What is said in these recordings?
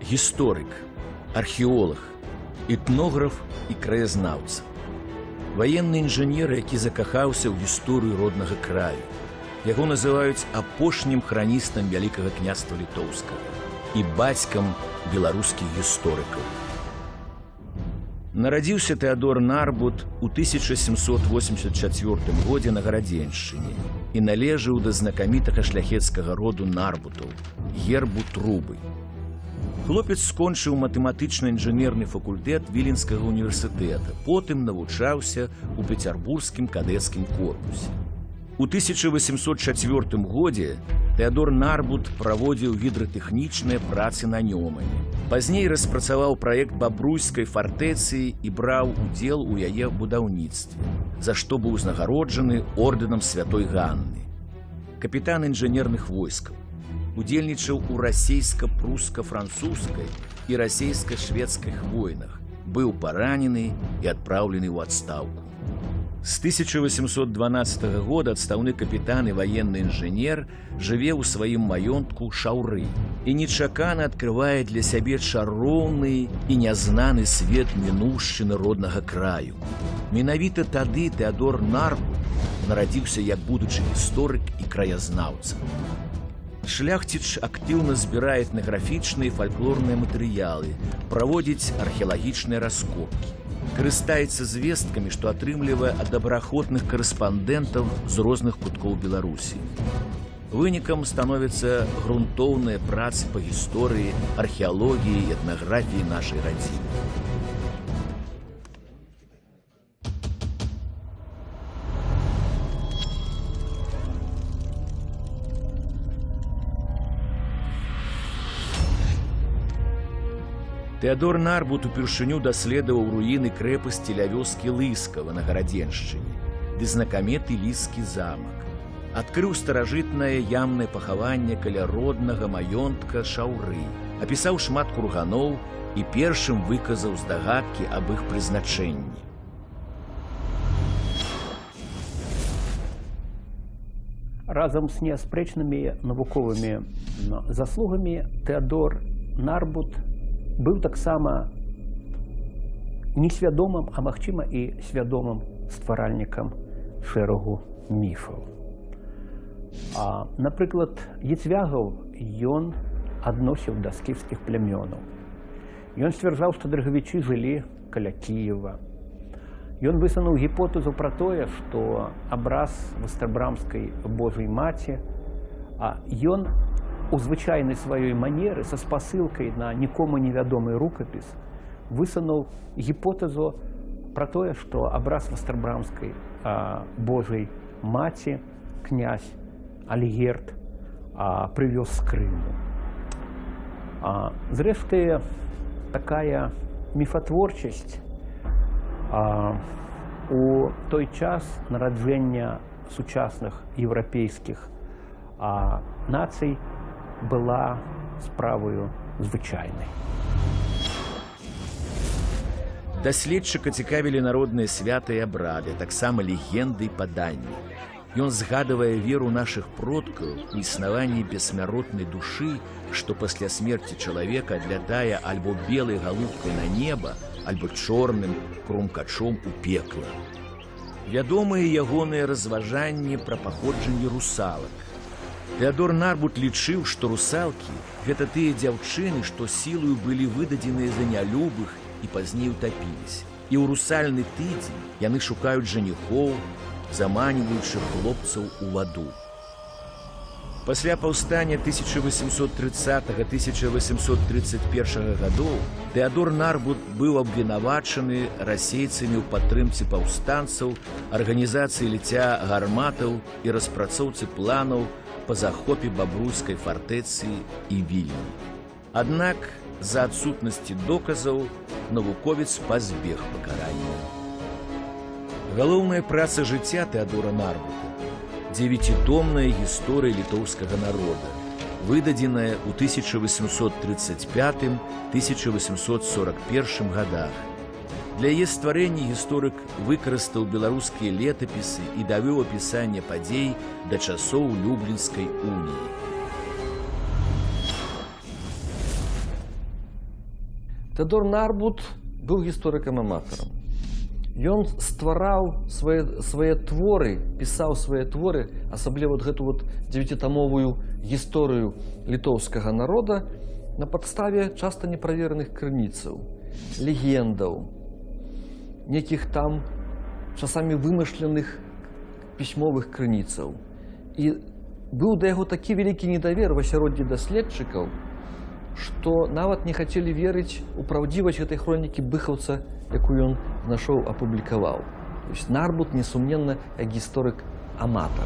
Гісторык, археолог, этнограф і краязнаўца. Ваенны інжынер, які закахаўся ў гісторыю роднага краю. Яго называюць апошнім храністам Вялікага княства Літоўскага і бацькам беларускіх гісторыкаў. Нарадзіўся Тэадор Нарбут у 1784 годзе на Гарадзеншчыне і належаў да знакамітага шляхецкага роду Нарбутаў, гербу Трубы. Хлопец скончыў матэматычна-інжынерны факультэт Віленскага універсітэта, потым навучаўся ў пецярбургскім кадэцкім корпусе. У 1804 годзе Тэадор Нарбут праводзіў гідратэхнічныя працы на Нёмане. Пазней распрацаваў праект Бабруйскай фартэцыі і браў удзел у яе будаўніцтве, за што быў узнагароджаны ордэнам Святой Ганны. Капітан інжынерных войскаў. Удзельнічаў у расейска-пруска-французскай і расейска-шведскіх войнах, быў паранены і адпраўлены ў адстаўку. З 1812 года адстаўны капітан і ваенны інжынер жыве ў сваім маёнтку Шаўры і нечакана адкрывае для сябе чароўны і нязнаны свет мінуўшчыны роднага краю. Менавіта тады Тэадор Нарбут нарадзіўся як будучы гісторык і краязнаўца. Шляхціч актыўна збірае этнаграфічныя і фальклорныя матэрыялы, праводзіць археалагічныя раскопкі. Карыстаецца звесткамі, што атрымлівае ад добраахвотных карэспандэнтаў з розных куткоў Беларусі. Вынікам становяцца грунтоўныя працы па гісторыі, археалогіі і этнаграфіі нашай радзімы. Тэадор Нарбут упершыню даследаваў руіны крэпасці ля вёскі Лыскава на Гарадзеншчыне, ды знакаміты Ліскі замак. Адкрыў старажытнае ямнае пахаванне каля роднага маёнтка Шаўры, апісаў шмат курганоў і першым выказаў здагадкі аб іх прызначэнні. Разам з неаспрэчнымі навуковымі заслугамі Тэадор Нарбут быў таксама несвядомым, а магчыма і свядомым стваральнікам шэрагу міфаў. Напрыклад, яцвягаў ён адносіў да скіфскіх плямёнаў. Ён сцвярджаў, што дрыгавічы жылі каля Кіева. Ён высунуў гіпотэзу пра тое, што абраз вастрабрамскай Божай маці, ён у звычайнай сваёй манеры са спасылкай на нікому невядомы рукапіс высунуў гіпотэзу пра тое, што абраз вастрабрамскай Божай маці князь Альгерд прывёз з Крыму. Зрэшты, такая міфатворчасць у той час нараджэння сучасных еўрапейскіх нацый была справаю звычайнай. Даследчыка цікавілі народныя святы і абрады, таксама легенды і паданні. Ён згадвае веру нашых продкаў у існаванні бессмяротнай душы, што пасля смерці чалавека адлятае альбо белай галубкай на неба, альбо чорным крумкачом у пекла. Вядомыя ягоныя разважанні пра паходжанне русалак. Тэадор Нарбут лічыў, што русалкі – гэта тыя дзяўчыны, што сілаю былі выдадзеныя за нялюбых і пазней утапіліся. І ў русальны тыдзень яны шукаюць жаніхоў, заманіваючы хлопцаў у ваду. Пасля паўстання 1830-1831 гадоў Тэадор Нарбут быў абвінавачаны расейцамі ў падтрымцы паўстанцаў, арганізацыі ліцця гарматаў і распрацоўцы планаў па захопе Бабруйскай фартэцыі і Вільні. Аднак, з-за адсутнасці доказаў, навуковец пазбег пакарання. Галоўная праца жыцця Тэадора Нарбута – 9-томная гісторыя літоўскага народа, выдадзеная ў 1835-1841 гадах. Для яе стварэння гісторык выкарыстаў беларускія летапісы і давёў апісанне падзей да часоў Люблінскай уніі. Тэадор Нарбут быў гісторыкам-аматарам. Ён ствараў свае творы, пісаў свае творы, асабліва гэту 9-тамовую гісторыю літоўскага народа на падставе часта неправераных крыніцаў, легендаў, некіх там часамі вымышленых пісьмовых крыніцаў. І быў да яго такі вялікі недавер у асяроддзі даследчыкаў, што нават не хацелі верыць у праўдзівасць гэтай хронікі быхаўца, якую ён знайшоў, апублікаваў. То есть Нарбут, несумненна, як гісторык-аматар.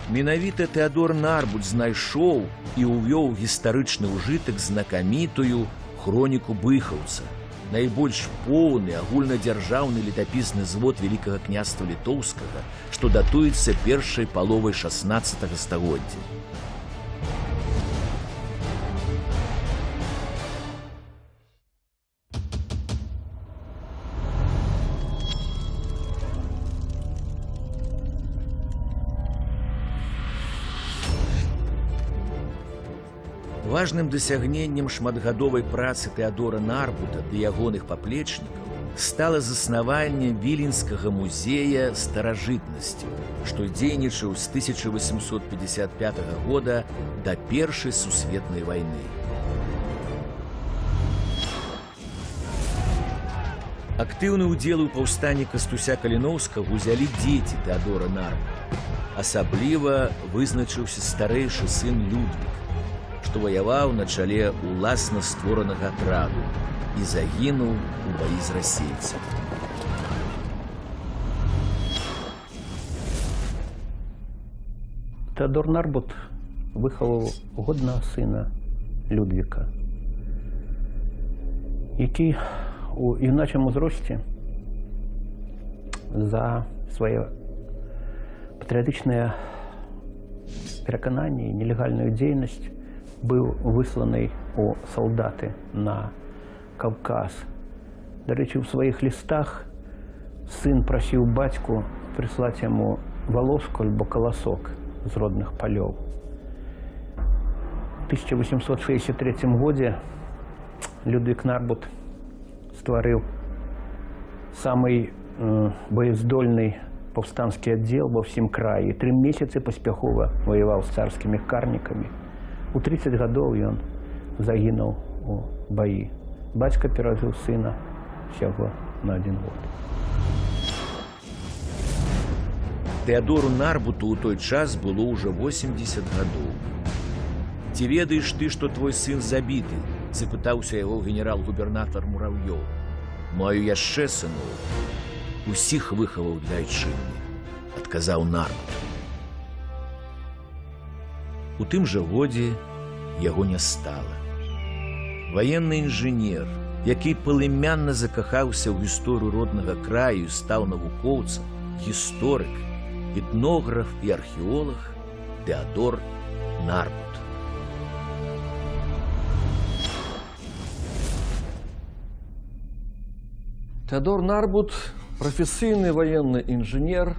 Менавіта Тэадор Нарбут знайшоў і ўвёў гістарычны ўжытак знакамітую хроніку быхаўца, найбольш поўны агульнадзяржаўны летапісны звод Вялікага княства Літоўскага, што датуецца першай паловай 16 стагоддзя. Важным дасягненнем шматгадовай працы Тэадора Нарбута ды ягоных паплечнікаў стала заснаванне Віленскага музея старажытнасцяў, што дзейнічаў з 1855 года да Першай сусветнай вайны. Актыўны ўдзел у паўстанні Кастуся Каліноўскага ўзялі дзеці Тэадора Нарбута. Асабліва вызначыўся старэйшы сын Людвік, што ваяваў на чале уласна створанага атраду і загінуў у баі з расейцам. Тэадор Нарбут выхаваў годнага сына Людвіка, які у юначым узросце за свае патрыятычныя перакананні і нелегальную дзейнасць быў высланы у салдаты на Каўказ. Дарэчы, у сваіх лістах сын прасіў бацьку прыслаць яму валоску альбо каласок з родных палёў. У 1863 годзе Людвік Нарбут стварыў самы боездольны паўстанскі аддзел ва ўсім краі. 3 месяцы паспяхова ваяваў з царскімі карнікамі. У 30 гадоў ён загінуў у баі. Бацька перажыў сына всяго на 1 год. Тэадору Нарбуту ў той час было ўжо 80 гадоў. «Ці ведаеш ты, што твой сын забіты?» – запытаўся яго генерал-губернатар Мурав'ёў. «Маю яшчэ сыноў. Усіх выхаваў для айчынны», – адказаў Нарбут. У тым жа годзе яго не стала. Ваенны інжынер, які палымянна закахаўся ў гісторыю роднага краю і стаў навукоўцам, гісторык, этнограф і археолог Тэадор Нарбут. Тэадор Нарбут – прафесійны ваенны інжынер,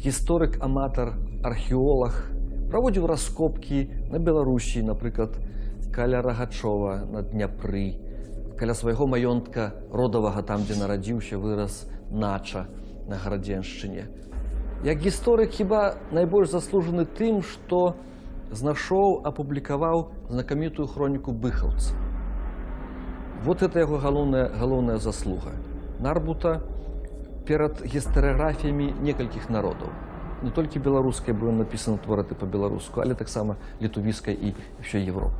гісторык-аматар, археолог, праводзіў раскопкі на Беларусі, напрыклад, каля Рагачова на Дняпры, каля свайго маёнтка родавага, там, дзе нарадзіўся, вырас Нача на Гарадзеншчыне. Як гісторык хіба найбольш заслужаны тым, што знайшоў, апублікаваў знакамітую хроніку быхаўца. Вот это яго галоўная заслуга Нарбута перад гістарыяграфіямі некалькіх народаў. Не толькі беларускай, бо ён напісаны творы па-беларуску, але таксама літувійскай і ўсёй Европы.